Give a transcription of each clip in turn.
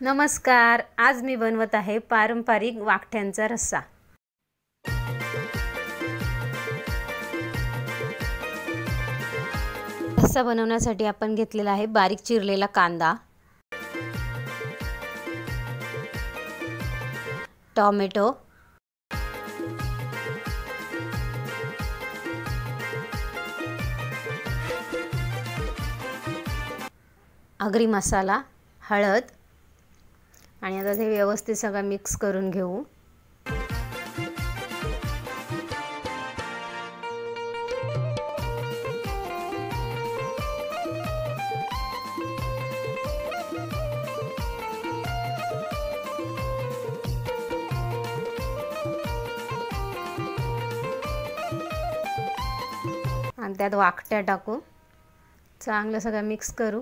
नमस्कार, आज मी बनवत आहे पारंपरिक वाकट्यांचा रस्सा। रस्सा बनवण्यासाठी आपण घेतलेला आहे बारीक चिरलेला कांदा, टोमॅटो, आगरी मसाला, हळद आणि आता हे व्यवस्थित सगळं मिक्स करून घेऊ। आणि त्यात वाकट्या टाकू, चांगलं सगळं मिक्स करू।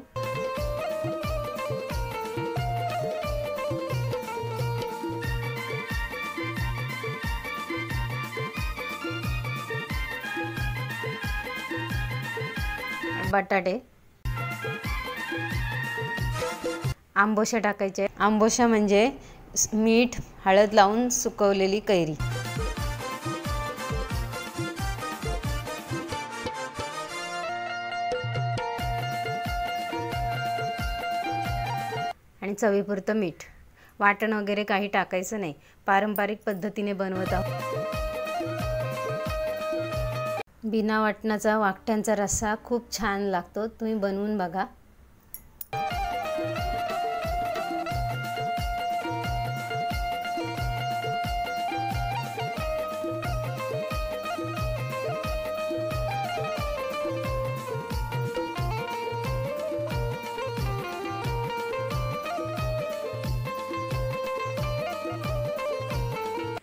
बटाटे, आंबोशा टाकायचे। आंबोशा म्हणजे मीठ हळद लावून सुकवलेली कैरी। आणि चवीपुरतं मीठ। वाटण वगैरे काही टाकायचं नाही, पारंपरिक पद्धतीने बनवत आहोत। बिना वाटणाचा वाकट्यांचा रस्सा खूप छान लागतो, तुम्ही बनवून बघा।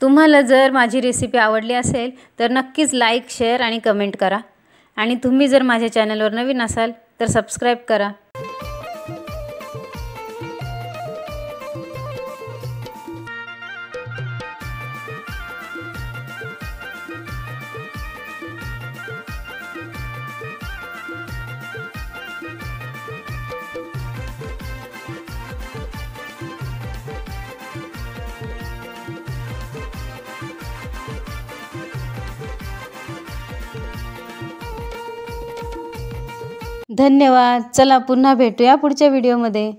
तुम्हाला जर माझी रेसिपी आवडली असेल तर नक्कीच लाईक, शेअर आणि कमेंट करा। आणि तुम्ही जर माझ्या चॅनलवर नवीन असाल तर सबस्क्राईब करा। धन्यवाद। चला पुन्हा भेटूया पुढच्या व्हिडिओमध्ये।